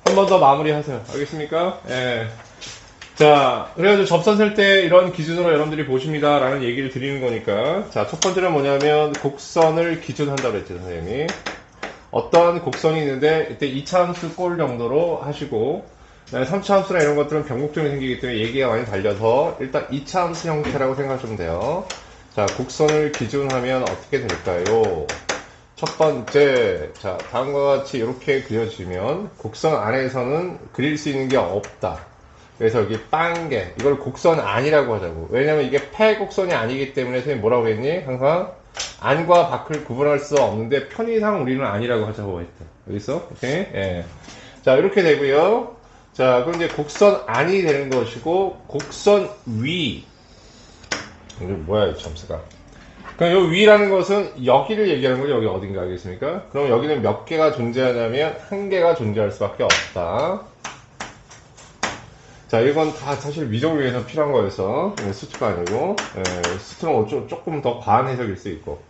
한 번 더 마무리하세요. 알겠습니까? 예. 자, 그래가지고 접선 셀 때 이런 기준으로 여러분들이 보십니다. 라는 얘기를 드리는 거니까. 자, 첫 번째는 뭐냐면, 곡선을 기준한다고 그랬죠, 선생님이. 어떤 곡선이 있는데, 이때 2차 함수 꼴 정도로 하시고, 3차 함수나 이런 것들은 변곡점이 생기기 때문에 얘기가 많이 달려서, 일단 2차 함수 형태라고 생각하시면 돼요. 자, 곡선을 기준하면 어떻게 될까요? 첫 번째, 자, 다음과 같이 이렇게 그려지면, 곡선 안에서는 그릴 수 있는 게 없다. 그래서 여기 빵개, 이걸 곡선 아니라고 하자고. 왜냐면 이게 패곡선이 아니기 때문에 선생님 뭐라고 했니? 항상 안과 밖을 구분할 수 없는데 편의상 우리는 아니라고 하자고 했다. 여기 있어? 오케이? 예. 자, 이렇게 되고요. 자, 그럼 이제 곡선 안이 되는 것이고, 곡선 위. 이게 뭐야, 이 점수가. 그럼 요 위라는 것은 여기를 얘기하는 거죠. 여기 어딘가 알겠습니까? 그럼 여기는 몇 개가 존재하냐면 한 개가 존재할 수밖에 없다. 자, 이건 다 사실 미적을 위해서 필요한 거여서 수트가 아니고, 수트는 조금 더 과한 해석일 수 있고.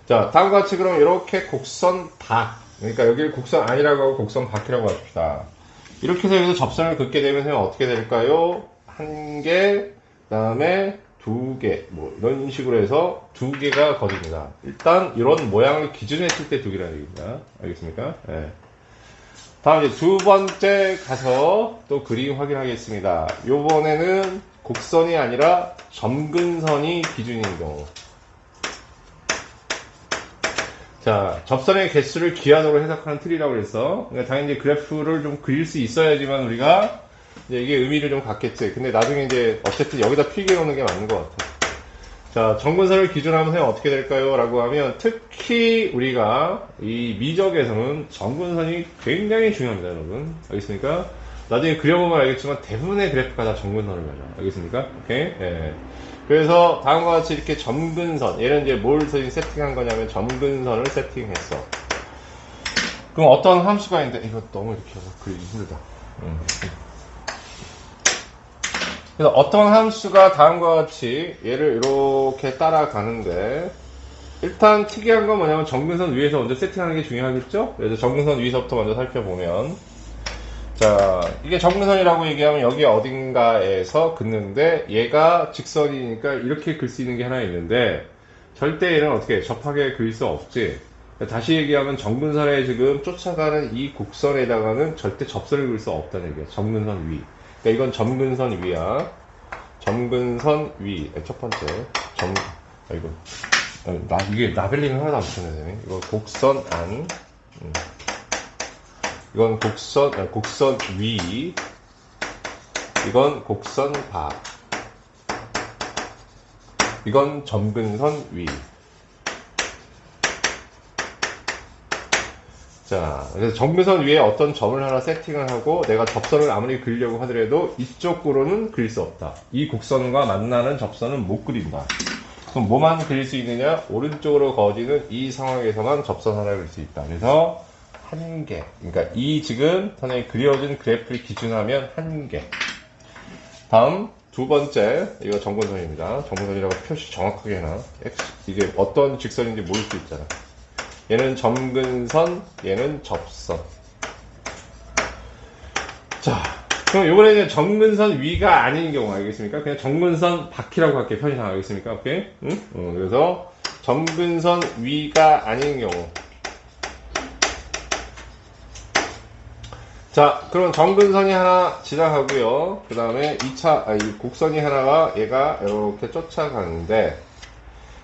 자, 다음과 같이 그럼 이렇게 곡선 밖, 그러니까 여기를 곡선 아니라고 하고 곡선 밖이라고 합시다. 이렇게 해서 여기서 접선을 긋게 되면 어떻게 될까요? 한 개, 그 다음에 두 개, 뭐 이런 식으로 해서 두 개가 거립니다. 일단 이런 모양을 기준했을 때 두 개라는 얘기입니다. 알겠습니까? 예. 다음 이제 두 번째 가서 또 그림 확인하겠습니다. 요번에는 곡선이 아니라 점근선이 기준인 경우. 자, 접선의 개수를 기한으로 해석하는 틀이라고 해서, 그러니까 당연히 이제 그래프를 좀 그릴 수 있어야지만 우리가 이제 이게 의미를 좀 갖겠지. 근데 나중에 이제 어쨌든 여기다 필기해 놓는 게 맞는 것 같아. 자, 점근선을 기준하면 선생님 어떻게 될까요? 라고 하면 특히 우리가 이 미적에서는 점근선이 굉장히 중요합니다, 여러분. 알겠습니까? 나중에 그려보면 알겠지만 대부분의 그래프가 다 점근선을 가져. 알겠습니까? 오케이? 예. 그래서 다음과 같이 이렇게 점근선, 얘는 이제 뭘 세팅한 거냐면 점근선을 세팅했어. 그럼 어떤 함수가 있는데, 이거 너무 이렇게 해서 그리기 힘들다. 그래서 어떤 함수가 다음과 같이 얘를 이렇게 따라가는데, 일단 특이한 건 뭐냐면 점근선 위에서 먼저 세팅하는 게 중요하겠죠? 그래서 점근선 위에서부터 먼저 살펴보면, 자, 이게 점근선이라고 얘기하면 여기 어딘가에서 긋는데, 얘가 직선이니까 이렇게 글 수 있는 게 하나 있는데, 절대 얘는 어떻게 접하게 그릴 수 없지. 다시 얘기하면 점근선에 지금 쫓아가는 이 곡선에다가는 절대 접선을 그릴 수 없다는 얘기야. 점근선 위. 그러니까 이건 점근선 위야. 점근선 위. 첫 번째. 이거. 이게 라벨링을 하나도 안 붙였네. 이거 곡선 안. 이건 곡선 위. 이건 곡선 밖. 이건 점근선 위. 자, 그래서 점근선 위에 어떤 점을 하나 세팅을 하고 내가 접선을 아무리 그리려고 하더라도 이쪽으로는 그릴 수 없다. 이 곡선과 만나는 접선은 못 그린다. 그럼 뭐만 그릴 수 있느냐? 오른쪽으로 거지는 이 상황에서만 접선 하나 그릴 수 있다. 그래서 한 개. 그러니까 이 지금 선생님이 그려진 그래프를 기준하면 한 개. 다음 두 번째, 이거 점근선입니다. 점근선이라고 표시 정확하게 해놔. 이게 어떤 직선인지 모를 수 있잖아. 얘는 점근선, 얘는 접선. 자, 그럼 이번에는 점근선 위가 아닌 경우 알겠습니까? 그냥 점근선 밖이라고 할게, 편의상 알겠습니까? 오케이? 응? 그래서 점근선 위가 아닌 경우. 자, 그럼 점근선이 하나 지나가고요. 그 다음에 이 곡선이 하나가 얘가 이렇게 쫓아가는데,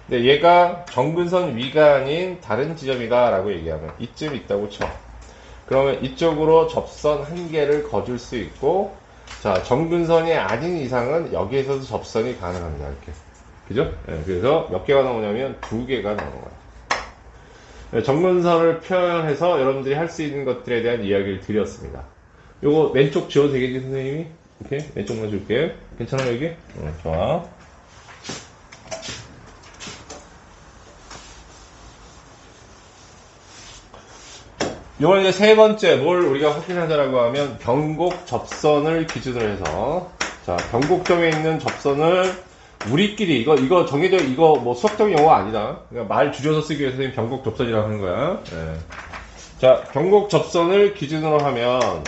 근데 얘가 점근선 위가 아닌 다른 지점이다 라고 얘기하면 이쯤 있다고 쳐. 그러면 이쪽으로 접선 한 개를 거줄 수 있고, 자, 점근선이 아닌 이상은 여기에서도 접선이 가능합니다. 이렇게. 그죠? 네, 그래서 몇 개가 나오냐면 두 개가 나오는 거야. 네, 점근선을 표현해서 여러분들이 할 수 있는 것들에 대한 이야기를 드렸습니다. 요거 왼쪽 지워도 되겠지, 선생님이? 오케이? 왼쪽만 줄게. 괜찮아, 여기? 좋아. 요번 이제 세 번째 뭘 우리가 확인하자라고 하면 변곡 접선을 기준으로 해서, 자, 변곡점에 있는 접선을 우리끼리 이거 정해져, 이거 뭐 수학적인 용어 아니다. 그러니까 말 줄여서 쓰기 위해서 변곡 접선이라고 하는 거야. 네. 자, 변곡 접선을 기준으로 하면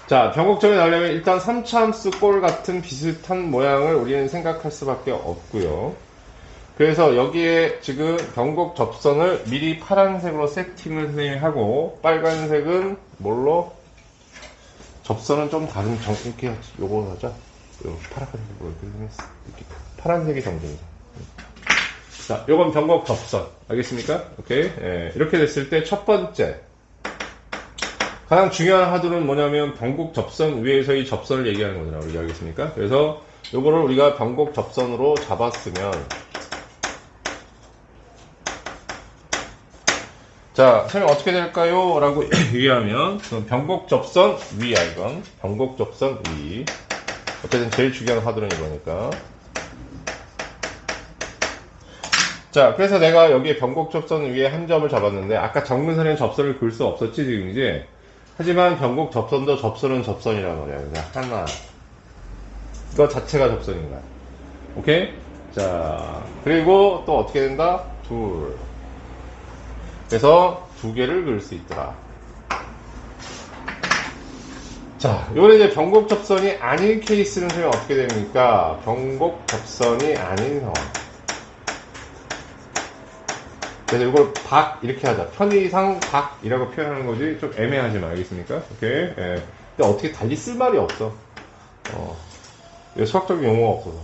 자, 변곡점이 나오려면 일단 3차함수 꼴 같은 비슷한 모양을 우리는 생각할 수밖에 없고요. 그래서 여기에 지금 변곡 접선을 미리 파란색으로 세팅을 선생님이 하고, 빨간색은 뭘로? 접선은 좀 다른 이렇게 요거 하자. 파란색으로 이렇게 파란색이 정정이죠. 자, 요건 변곡 접선. 알겠습니까? 오케이. 예, 이렇게 됐을 때 첫 번째. 가장 중요한 하도는 뭐냐면 변곡 접선 위에서의 접선을 얘기하는 거잖아. 우리가 알겠습니까? 그래서 요거를 우리가 변곡 접선으로 잡았으면 자, 설명 어떻게 될까요? 라고 얘기하면 변곡 접선 위야 이건. 변곡 접선 위. 어쨌든 제일 중요한 하도는 이거니까. 자, 그래서 내가 여기에 변곡 접선 위에 한 점을 잡았는데 아까 정근선에 접선을 그을 수 없었지 지금 이제. 하지만 변곡 접선도 접선은 접선이란 말이야. 그냥 하나. 이거 자체가 접선인 거야. 오케이? 자, 그리고 또 어떻게 된다? 둘. 그래서 두 개를 그을 수 있더라. 자, 이번에 이제 변곡 접선이 아닌 케이스는 그러면 어떻게 됩니까? 변곡 접선이 아닌 상황. 그래서 이걸 박 이렇게 하자. 편의상 박이라고 표현하는 거지. 좀 애매하지만 알겠습니까? 오케이. 예. 근데 어떻게 달리 쓸 말이 없어. 수학적인 용어가 없어서.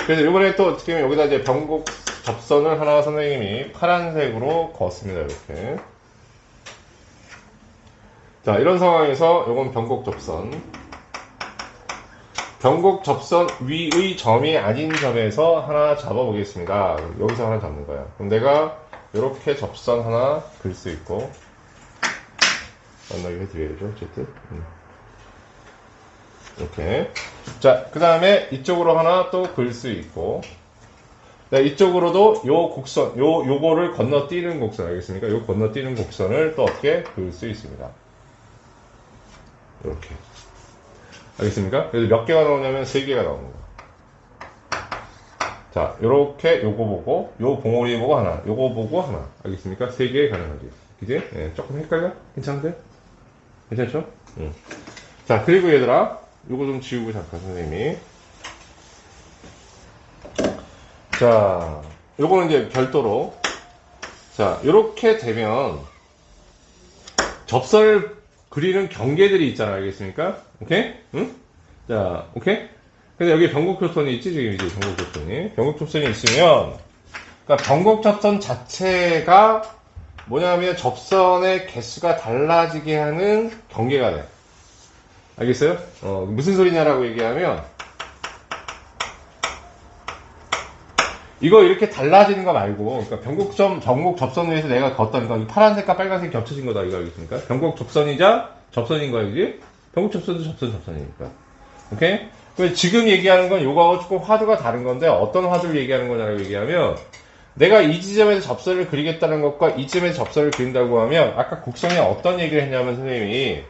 그래서 이번에 또 어떻게 하면 여기다 이제 변곡 접선을 하나 선생님이 파란색으로 그었습니다. 이렇게. 자, 이런 상황에서 이건 변곡 접선. 변곡 접선 위의 점이 아닌 점에서 하나 잡아보겠습니다. 여기서 하나 잡는 거야. 그럼 내가 이렇게 접선 하나 그릴 수 있고, 만나게 해드려야죠. 어쨌든. 이렇게. 자, 그 다음에 이쪽으로 하나 또 그릴 수 있고, 네, 이쪽으로도 요 곡선, 요거를 건너뛰는 곡선, 알겠습니까? 요 건너뛰는 곡선을 또 어떻게 그릴 수 있습니다. 이렇게. 알겠습니까? 그래서 몇 개가 나오냐면 3개가 나오는 거야. 자, 요렇게 요거 보고, 요 봉오리 보고 하나, 요거 보고 하나. 알겠습니까? 3개 가능하지. 그지? 예, 조금 헷갈려? 괜찮은데? 괜찮죠? 응. 자, 그리고 얘들아, 요거 좀 지우고 잠깐, 선생님이. 자, 요거는 이제 별도로. 자, 요렇게 되면, 접선을 그리는 경계들이 있잖아. 알겠습니까? 오케이? 응? 자, 오케이? 그래서 여기 변곡접선이 있지, 지금 이제 변곡접선이. 변곡접선이 있으면, 그러니까 변곡접선 자체가 뭐냐면 접선의 개수가 달라지게 하는 경계가 돼. 알겠어요? 무슨 소리냐라고 얘기하면, 이거 이렇게 달라지는 거 말고, 그러니까 변곡 접선 위에서 내가 걷던 거, 파란색과 빨간색 겹쳐진 거다, 이거 알겠습니까? 변곡 접선이자 접선인 거야, 그지? 변곡 접선도 접선이니까. 오케이? 그래서 지금 얘기하는 건 요거하고 조금 화두가 다른 건데, 어떤 화두를 얘기하는 거냐고 얘기하면, 내가 이 지점에서 접선을 그리겠다는 것과 이쯤에서 접선을 그린다고 하면, 아까 곡선이 어떤 얘기를 했냐면, 선생님이,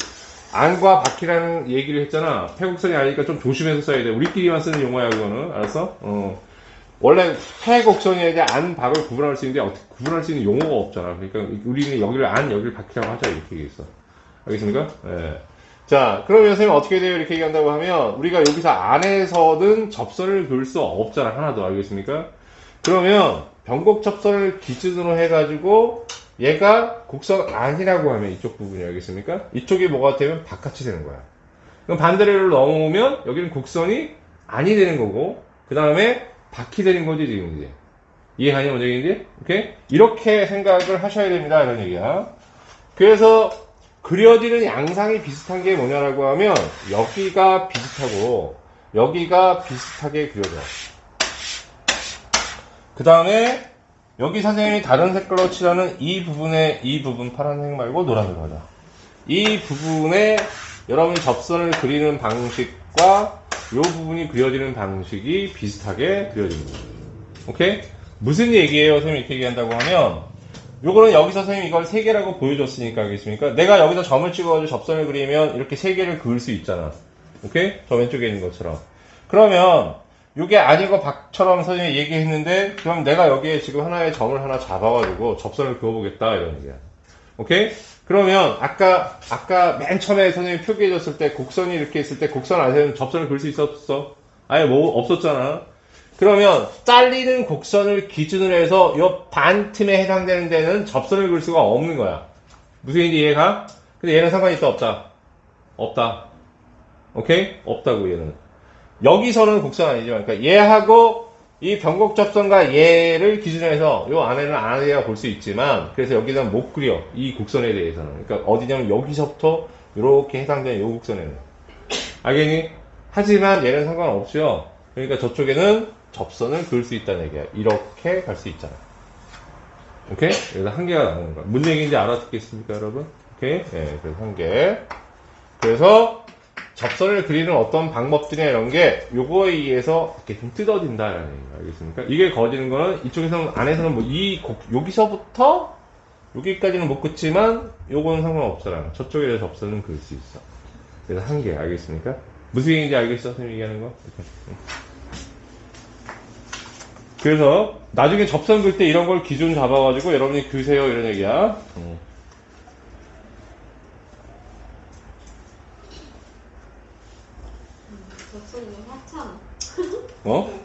안과 바퀴라는 얘기를 했잖아. 폐곡선이 아니니까 좀 조심해서 써야 돼. 우리끼리만 쓰는 용어야, 그거는. 알았어? 원래 폐곡선에 대해 안, 박을 구분할 수 있는데 어떻게 구분할 수 있는 용어가 없잖아. 그러니까 우리는 여기를 안, 여기를 박이라고 하자 이렇게 얘기했어. 알겠습니까? 예. 자, 그러면 선생님 어떻게 돼요? 이렇게 얘기한다고 하면 우리가 여기서 안에서는 접선을 그을 수 없잖아. 하나도. 알겠습니까? 그러면 변곡 접선을 기준으로 해가지고 얘가 곡선 아니라고 하면 이쪽 부분이 알겠습니까? 이쪽이 뭐가 되면 바깥이 되는 거야. 그럼 반대로 넘어오면 여기는 곡선이 아니 되는 거고 그 다음에 바퀴 되는 거지, 지금 이제. 이해하냐, 뭔 얘기인지? 오케이? 이렇게 생각을 하셔야 됩니다, 이런 얘기야. 그래서, 그려지는 양상이 비슷한 게 뭐냐라고 하면, 여기가 비슷하고, 여기가 비슷하게 그려져. 그 다음에, 여기 선생님이 다른 색깔로 칠하는 이 부분, 파란색 말고 노란색으로 하자. 이 부분에, 여러분이 접선을 그리는 방식과, 이 부분이 그려지는 방식이 비슷하게 그려집니다. 오케이? 무슨 얘기예요? 선생님이 이렇게 얘기한다고 하면 요거는 여기서 선생님이 이걸 3개라고 보여줬으니까 알겠습니까? 내가 여기서 점을 찍어가지고 접선을 그리면 이렇게 3개를 그을 수 있잖아. 오케이? 저 왼쪽에 있는 것처럼. 그러면 요게 아니고 박처럼 선생님이 얘기했는데 그럼 내가 여기에 지금 하나의 점을 하나 잡아가지고 접선을 그어보겠다 이런 얘기야. 오케이? 그러면 아까 맨 처음에 선생님이 표기해줬을 때 곡선이 이렇게 있을 때 곡선 안에는 접선을 그릴 수 있었어? 아예 뭐 없었잖아. 그러면 잘리는 곡선을 기준으로 해서 이 반틈에 해당되는 데는 접선을 그릴 수가 없는 거야. 무슨 얘기인지 이해가? 근데 얘는 상관이 있다 없다? 없다. 오케이? 없다고 얘는. 여기서는 곡선 아니지만 그러니까 얘하고 이 변곡 접선과 얘를 기준으로 해서 요 안에는 안에가 볼 수 있지만 그래서 여기는 못 그려. 이 곡선에 대해서는. 그러니까 어디냐면 여기서부터 이렇게 해당되는 요 곡선에는. 알겠니? 하지만 얘는 상관없죠. 그러니까 저쪽에는 접선을 그을 수 있다는 얘기야. 이렇게 갈 수 있잖아. 오케이? 여기서 한 개가 나오는 거야. 무슨 얘기인지 알아듣겠습니까, 여러분? 오케이? 네, 그래서 한 개. 그래서 접선을 그리는 어떤 방법들이나 이런 게 요거에 의해서 이렇게 좀 뜯어진다라는 얘기예요. 알겠습니까? 이게 거지는 거는 이쪽에서는 안에서는 뭐 여기서부터 여기까지는 못 긋지만 요거는 상관없어라. 저쪽에 접선은 그릴 수 있어. 그래서 한 개. 알겠습니까? 무슨 얘기인지 알겠어? 선생님 얘기하는 거? 이렇게. 그래서 나중에 접선 그릴 때 이런 걸 기준 잡아가지고 여러분이 그세요 이런 얘기야. 접선이 너무 하찮아. 어?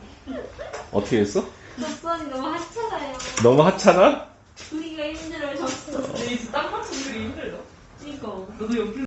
어떻게 했어? 접선이 너무 하찮아요. 너무 하찮아? 그리기가 힘들어요, 접선. 근데 이제 딱 맞춰 그리기 힘들다. 이거. 너도 연필